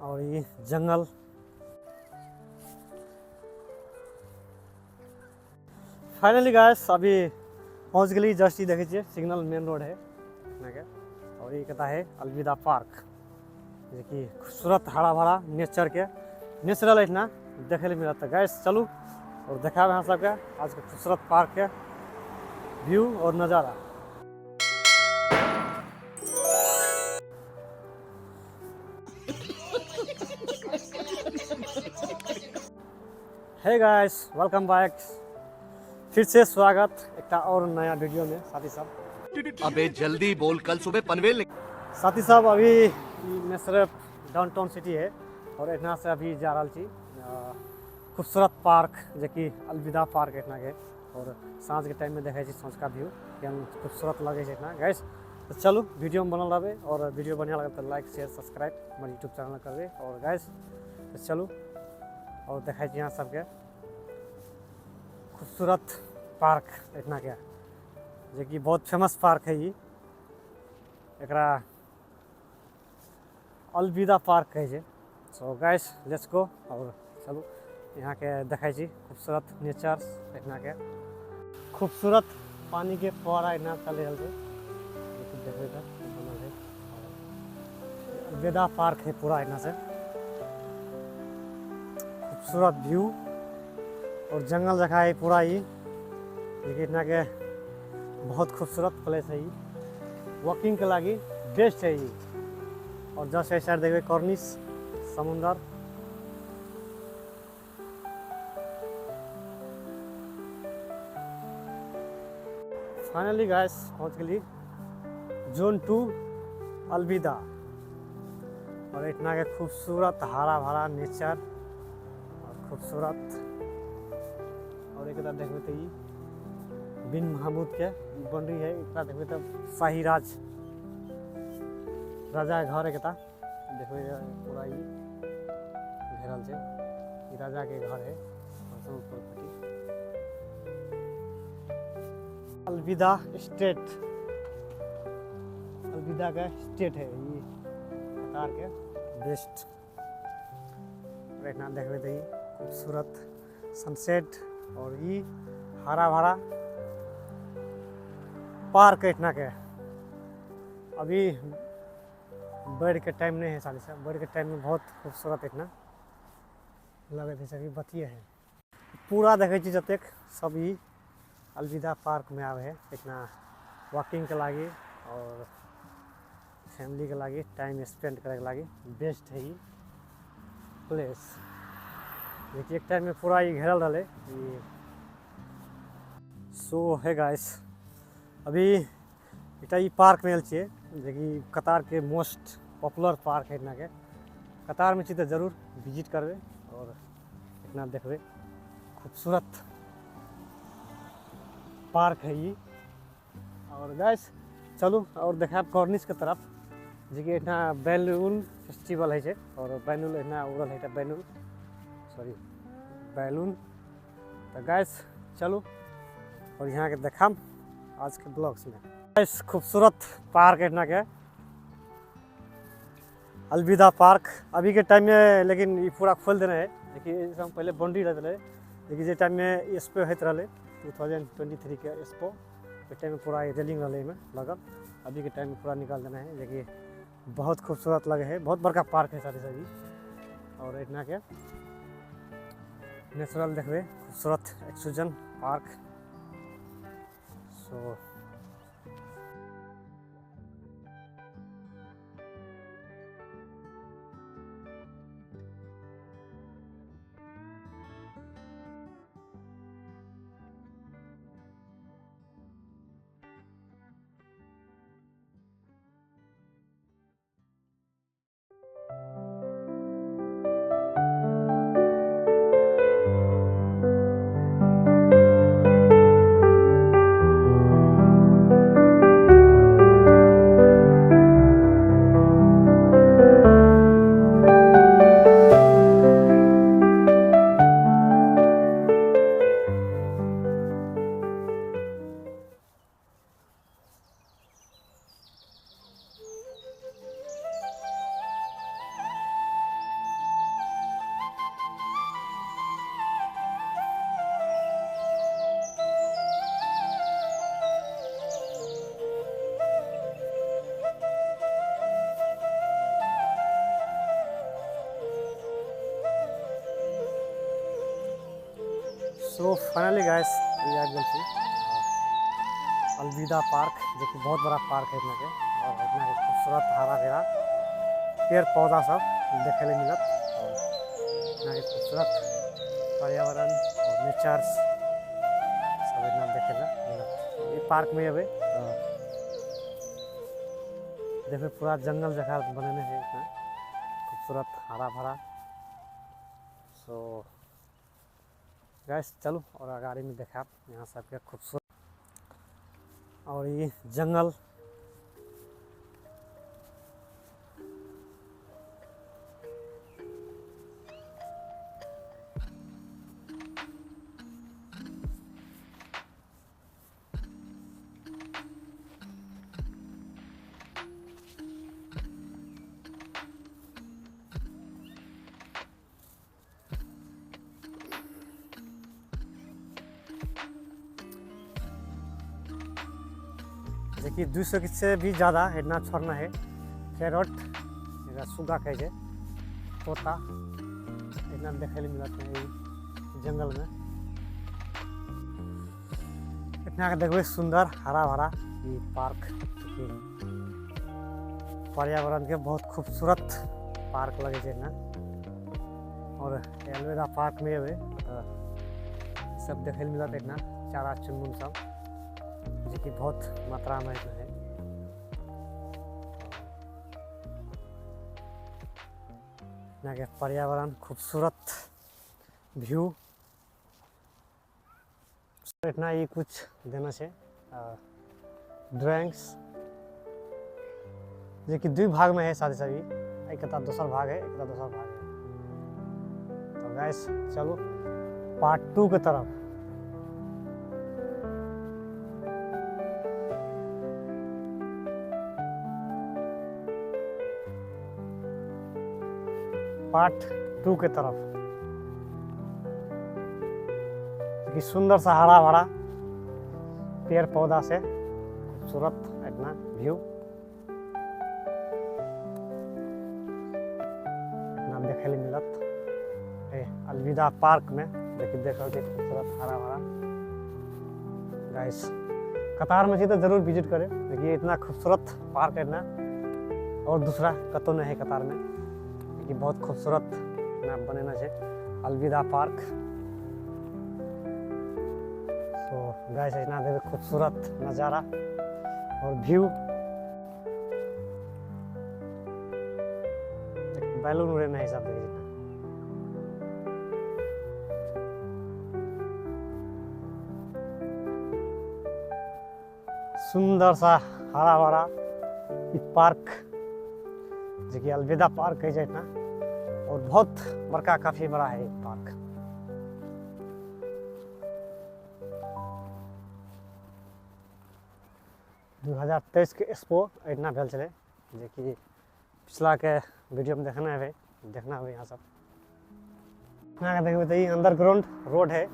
और ये जंगल। Finally guys अभी पहुंच गई जस्ट ही देखे सिग्नल मेन रोड है के। और ये कहता है अलविदा पार्क जो कि खूबसूरत हरा भरा नेचर के नेचुरल इतना देखे मिला था। गाइस चलू और देखा यहाँ सबके आज के खूबसूरत पार्क के व्यू और नज़ारा। हे गाइस वेलकम बैक, फिर से स्वागत एक और नया वीडियो में। साथी साहब अबे जल्दी बोल, कल सुबह पनवेल साथी साहब अभी मैं सिर्फ डाउनटाउन सिटी है और इतना से अभी जा रहा छी खूबसूरत पार्क जो कि अलविदा पार्क इतना के। और साँझ के टाइम में देखा साँझ का व्यू केहन खूबसूरत लगे इतना। गैस तो चलू वीडियो में बनल रहे और वीडियो बढ़िया लगे तो लाइक शेयर सब्सक्राइब हमारे यूट्यूब चैनल करबे। और गैस तो चलू और देखा यहाँ सबके खूबसूरत पार्क इतना के जो कि बहुत फेमस पार्क है। ये एकरा अलविदा पार्क कहे छै। सो गाइस लेट्स गो और चलू यहाँ के देखा खूबसूरत नेचर इतना के खूबसूरत पानी के फुहारा इतना चल रहा है देखते बनल है। अलविदा पार्क है पूरा इतना से खूबसूरत व्यू और जंगल जगह है पूरा। ये देखिए इतना के बहुत खूबसूरत प्लेस है। ये वॉकिंग के लगी बेस्ट है। ये और जस्ट ऐसा देखिए कॉर्निश समुंदर। फाइनली गाइस पहुंच गई जोन 2 अलविदा। और इतना के खूबसूरत हरा भरा नेचर और खूबसूरत। और एक देखते तो ये बिन महमूद के बन रही है। इतना देखते तो शाही राज राजा के घर एक देखो पूरा ये घेरल से राजा के घर है। अलविदा स्टेट अलविदा का स्टेट है ये कतार के बेस्ट। इतना देखते तो ये खूबसूरत सनसेट और ये हरा भरा पार्क इतना के। अभी बर्ड के टाइम नहीं है साली साहब, बर्ड के टाइम में बहुत खूबसूरत इतना लगे थे सभी बतिए है। पूरा देखे जतेक सब ये अलविदा पार्क में आवे है इतना वॉकिंग के लगी और फैमिली के लगी टाइम स्पेंड करे के लगी बेस्ट है ये प्लेस। देखिए एक टाइम में पूरा ये घेरल रहे ये। सो है गाइस अभी एक ये पार्क में छे जो कि कतार के मोस्ट पॉपुलर पार्क है। इतना के कतार में छी तो जरूर विजिट करबे और इतना देखबे खूबसूरत पार्क है ये। और गाइस चलू और देखा कॉर्निश के तरफ जो कि इतना बैलून फेस्टिवल है और बैलून इतना उड़ल है बैलून सॉरी बैलून। तो गाइस चलू और यहाँ के देखा आज के ब्लॉग्स में गाइस खूबसूरत पार्क इतना के अलविदा पार्क अभी के टाइम में। लेकिन ये पूरा खोल देना है देखिए पहले बाउंड्री रहते रहे लेकिन जो टाइम में एक्सपो होते रहे 2023 के एक्सपो उस टाइम में पूरा रेलिंग रहे में लगल। अभी के टाइम में पूरा निकाल देना है देखिए बहुत खूबसूरत लगे है। बहुत बड़का पार्क है सारी सभी और इतना के नेचुरल देखबे खूबसूरत exclusion park. So so finally guys we are गए थी अलविदा पार्क, जो कि बहुत बड़ा पार्क है इतना के, और इतना के खूबसूरत हरा भरा पेड़ पौधा सब देखे ले मिलत, और इतना के खूबसूरत पर्यावरण और नेचर्स सब इतना देखे ला मिलत। ये पार्क में अभी देखो पूरा जंगल जगह बनने है, इतना खूबसूरत हरा भरा। सो गैस चलो और गाड़ी में देखा यहाँ सबके खूबसूरत और ये जंगल देखिए 200 से भी ज़्यादा इतना छोड़ना है। कैरोट सुगा कहे छै तोता इतना देखे ले मिलत है जंगल में। इतना देखो सुंदर हरा भरा ये पार्क, पर्यावरण के बहुत खूबसूरत पार्क लगे छै ना। और अलविदा पार्क में अभी सब देखे ले मिलत इतना चारा चुनमुन सब, जो कि बहुत मात्रा में है। यहाँ के पर्यावरण खूबसूरत व्यू इतना ही कुछ देना है। ड्राइंग्स जो कि 2 भाग में है शादी सभी, एक दूसरा भाग है, एक दूसरा भाग है। तो गाइस चलो पार्ट 2 की तरफ। पार्ट 2 के तरफ कि सुंदर सा हरा भरा पेड़ पौधा से खूबसूरत इतना व्यू इतना देखे ले मिलत अलविदा पार्क में, जो कि देखो कि खूबसूरत हरा भरा। गाइस कतार में तो जरूर विजिट करें, देखिए इतना खूबसूरत पार्क है ना, और दूसरा कतो नहीं है कतार में कि बहुत खूबसूरत नाम बनेना है अलविदा पार्क। तो गाइस इतना देखो खूबसूरत नज़ारा और व्यू, बैलून उड़े नहीं सब देखिए। सुंदर सा हरा भरा पार्क, जो कि अलविदा पार्क है ना, और बहुत बड़का काफी बड़ा है पार्क। दू 2023 के एक्सपो इतना भेल चले, जो कि पिछला के वीडियो में देखना है, यहाँ सब यहाँ देखिए तो ये अंडरग्राउंड रोड है।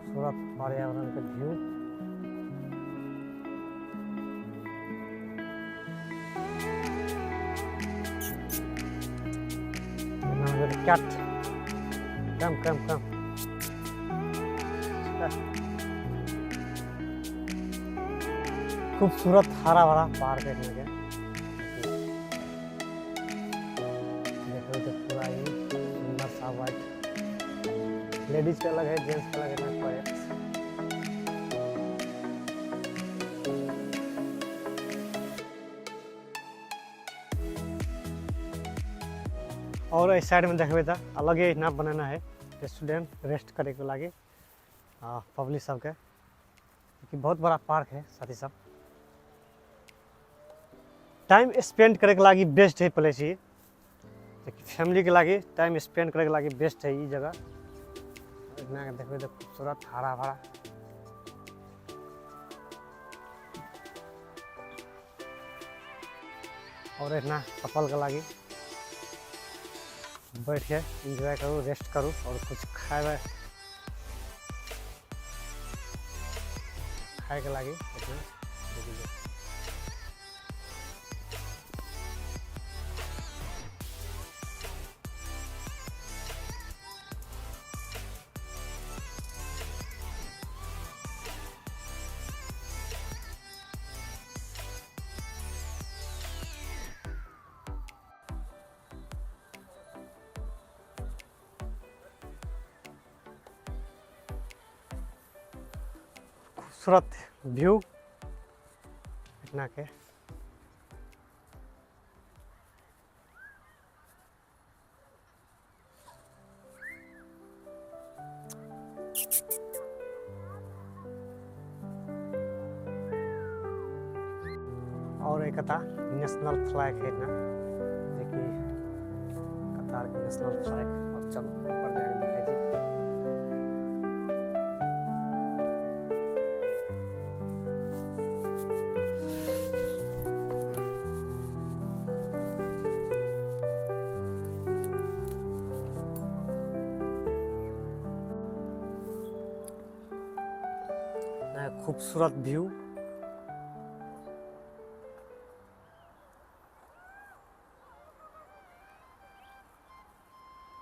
खूबसूरत पर्यावरण के व्यू, कैट कम खूबसूरत हरा भरा पार्क है देखो तो पूरा ही सुंदर सा वाइट, लेडीज का अलग है, जेंट्स का अलग है। और इस साइड में देखबे तो अलग ही इतना बनाना है स्टूडेंट रेस्ट करे के लगे, पब्लिक सबके, कि बहुत बड़ा पार्क है साथी सब। टाइम स्पेंड करे के लगी बेस्ट है प्लेस, ये फैमिली के लगे टाइम स्पेंड करे के लगी बेस्ट है ये जगह। इतना देखबे तो खूबसूरत हरा भरा, और इतना कपल के लगी बैठ के एंजॉय करूँ, रेस्ट करूँ और कुछ खाए के लगी इतना। खूबसूरत व्यू पटना के। और एक नेशनल फ्लैग है ना, देखिए कतार के नेशनल फ्लैग। और चलो ऊपर जाके दिखाई दी। खूबसूरत व्यू।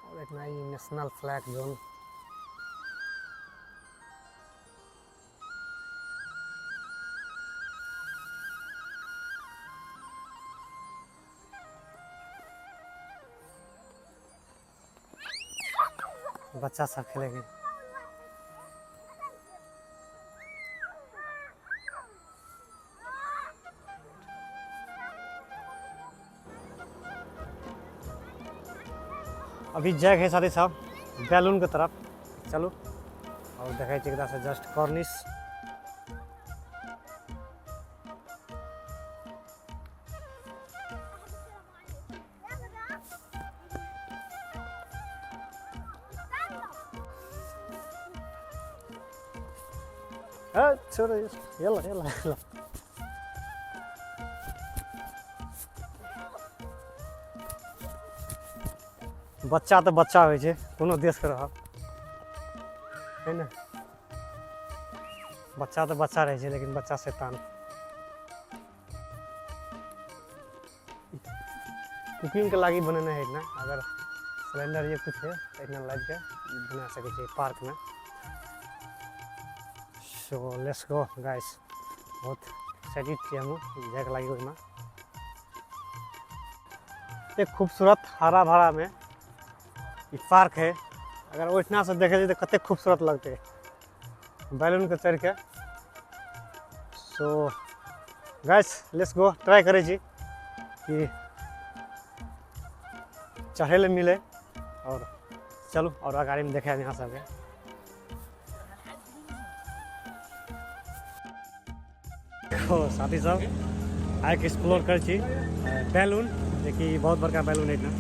और एक नई नेशनल फ्लैग जोन। बच्चा सब खेलेंगे। अभी जैक है साथी साहब बैलून के तरफ, चलो और देखाई छी से जस्ट कॉर्निश। छोड़ो येला येला येला। बच्चा तो बच्चा होइ छै, कोनो देश के रहब है ना। बच्चा तो बच्चा रहे छै, लेकिन बच्चा शैतान। कुकिंग के लागी बनेना है ना, अगर सिलेंडर ये कुछ है तो इतना लाइट के बना सके छै पार्क में। सो लेट्स गो गाइस, बहुत एक्साइटेड छी हम जाके लागी ओहिमे। एक खूबसूरत हरा भरा में ये पार्क है, अगर ओहिठना से देखे तो कते खूबसूरत लगते बैलून के चढ़ के। So guys let's go, try करे छी कि चढ़े ले मिले। और चलू और अगाड़ी में देखे यहाँ सब साथी सब आके एक्सप्लोर कर छी बैलून, देखिए बहुत बड़का बैलून है ना।